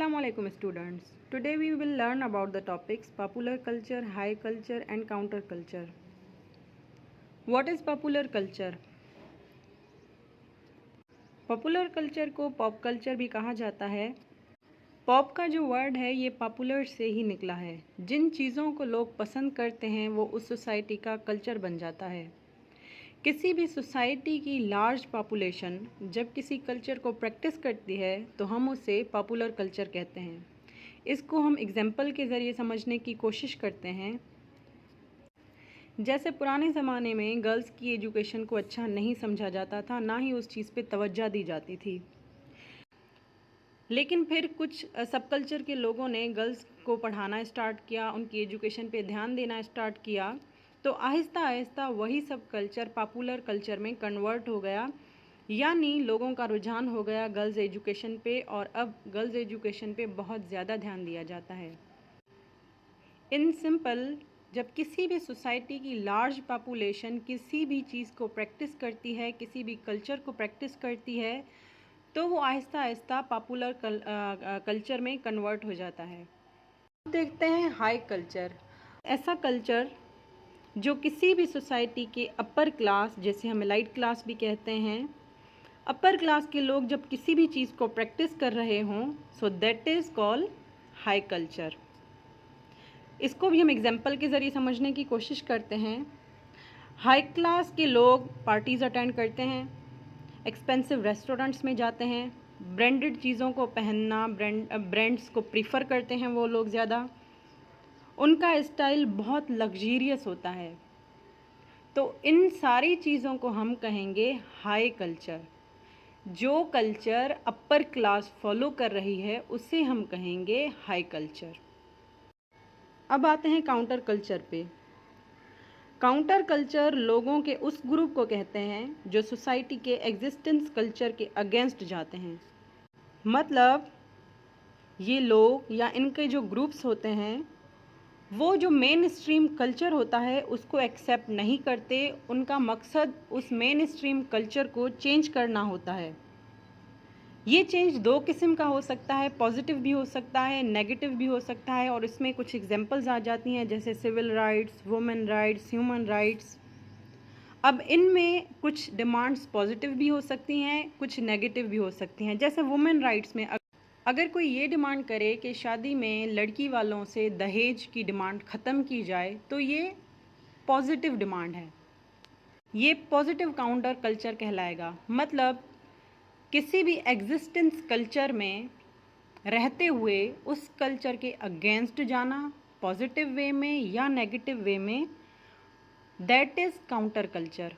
Assalamu alaikum students. Today we will learn about the topics popular culture, high culture and counter culture. What is popular culture? Popular culture को pop culture भी कहा जाता है। Pop का जो word है ये पॉपुलर से ही निकला है। जिन चीज़ों को लोग पसंद करते हैं वो उस सोसाइटी का कल्चर बन जाता है। किसी भी सोसाइटी की लार्ज पॉपुलेशन जब किसी कल्चर को प्रैक्टिस करती है तो हम उसे पॉपुलर कल्चर कहते हैं। इसको हम एग्जाम्पल के ज़रिए समझने की कोशिश करते हैं। जैसे पुराने ज़माने में गर्ल्स की एजुकेशन को अच्छा नहीं समझा जाता था, ना ही उस चीज़ पे तवज्जो दी जाती थी। लेकिन फिर कुछ सब कल्चर के लोगों ने गर्ल्स को पढ़ाना स्टार्ट किया, उनकी एजुकेशन पे ध्यान देना स्टार्ट किया, तो आहिस्ता आहिस्ता वही सब कल्चर पॉपुलर कल्चर में कन्वर्ट हो गया। यानी लोगों का रुझान हो गया गर्ल्स एजुकेशन पे और अब गर्ल्स एजुकेशन पे बहुत ज़्यादा ध्यान दिया जाता है। इन सिंपल, जब किसी भी सोसाइटी की लार्ज पॉपुलेशन किसी भी चीज़ को प्रैक्टिस करती है, किसी भी कल्चर को प्रैक्टिस करती है, तो वो आहिस्ता आहिस्ता पॉपुलर कल्चर में कन्वर्ट हो जाता है। देखते हैं हाई कल्चर। ऐसा कल्चर जो किसी भी सोसाइटी के अपर क्लास, जैसे हम एलाइट क्लास भी कहते हैं, अपर क्लास के लोग जब किसी भी चीज़ को प्रैक्टिस कर रहे हों, so that is called high culture. इसको भी हम एग्जाम्पल के ज़रिए समझने की कोशिश करते हैं। हाई क्लास के लोग पार्टीज़ अटेंड करते हैं, एक्सपेंसिव रेस्टोरेंट्स में जाते हैं, ब्रांडेड चीज़ों को पहनना, ब्रांड्स को प्रीफर करते हैं वो लोग ज़्यादा। उनका स्टाइल बहुत लग्जीरियस होता है। तो इन सारी चीज़ों को हम कहेंगे हाई कल्चर। जो कल्चर अपर क्लास फॉलो कर रही है उसे हम कहेंगे हाई कल्चर। अब आते हैं काउंटर कल्चर पे। काउंटर कल्चर लोगों के उस ग्रुप को कहते हैं जो सोसाइटी के एग्जिस्टेंस कल्चर के अगेंस्ट जाते हैं। मतलब ये लोग या इनके जो ग्रुप्स होते हैं वो जो मेन स्ट्रीम कल्चर होता है उसको एक्सेप्ट नहीं करते। उनका मकसद उस मेन स्ट्रीम कल्चर को चेंज करना होता है। ये चेंज दो किस्म का हो सकता है, पॉजिटिव भी हो सकता है, नेगेटिव भी हो सकता है, और इसमें कुछ एग्जांपल्स आ जाती हैं जैसे civil rights, women rights, human rights. अब इनमें कुछ डिमांड्स पॉजिटिव भी हो सकती हैं, कुछ नेगेटिव भी हो सकती हैं। जैसे वुमेन राइट्स में अगर कोई ये डिमांड करे कि शादी में लड़की वालों से दहेज की डिमांड ख़त्म की जाए तो ये पॉजिटिव डिमांड है, ये पॉजिटिव काउंटर कल्चर कहलाएगा। मतलब किसी भी एग्जिस्टेंस कल्चर में रहते हुए उस कल्चर के अगेंस्ट जाना पॉजिटिव वे में या नेगेटिव वे में, दैट इज़ काउंटर कल्चर।